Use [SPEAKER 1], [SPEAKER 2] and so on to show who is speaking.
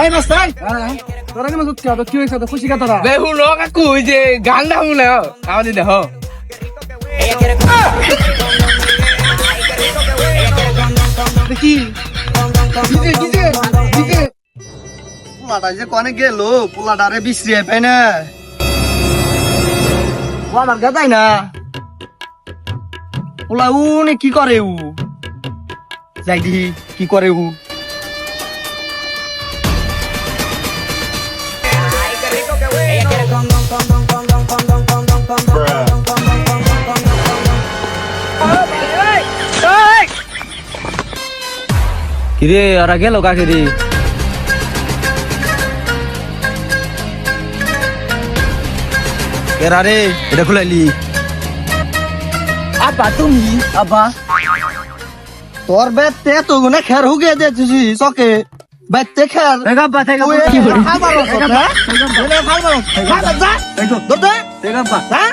[SPEAKER 1] এই মাস্টার তোরা কেন চুপ তো কি হয়েছে তো খুশি কথা
[SPEAKER 2] বেহু ন কাকু ওই যে গানটা শুনে আমাদের দেখো
[SPEAKER 1] দেখি ডিজে ডিজে ডিজে
[SPEAKER 3] পোলাটা যে কনে গেল পোলাটারে বিশ্রিয়ে পাই না পোলাটার গাদাই না পোলা উনি কি করে উ যাই দি কি করে উ
[SPEAKER 2] কিরে ওরা গেল কাকে রে
[SPEAKER 3] এরা রে এটা খুলাইলি
[SPEAKER 1] আব্বা তুমি
[SPEAKER 3] আব্বা তোর বেতে তো গুনে খের হুগে দিয়েছিস চকে বেতে খের
[SPEAKER 1] আব্বা থেকে
[SPEAKER 3] কি করে খাবার হচ্ছে না খাবার যা দেখো দতে
[SPEAKER 1] আব্বা
[SPEAKER 3] হ্যাঁ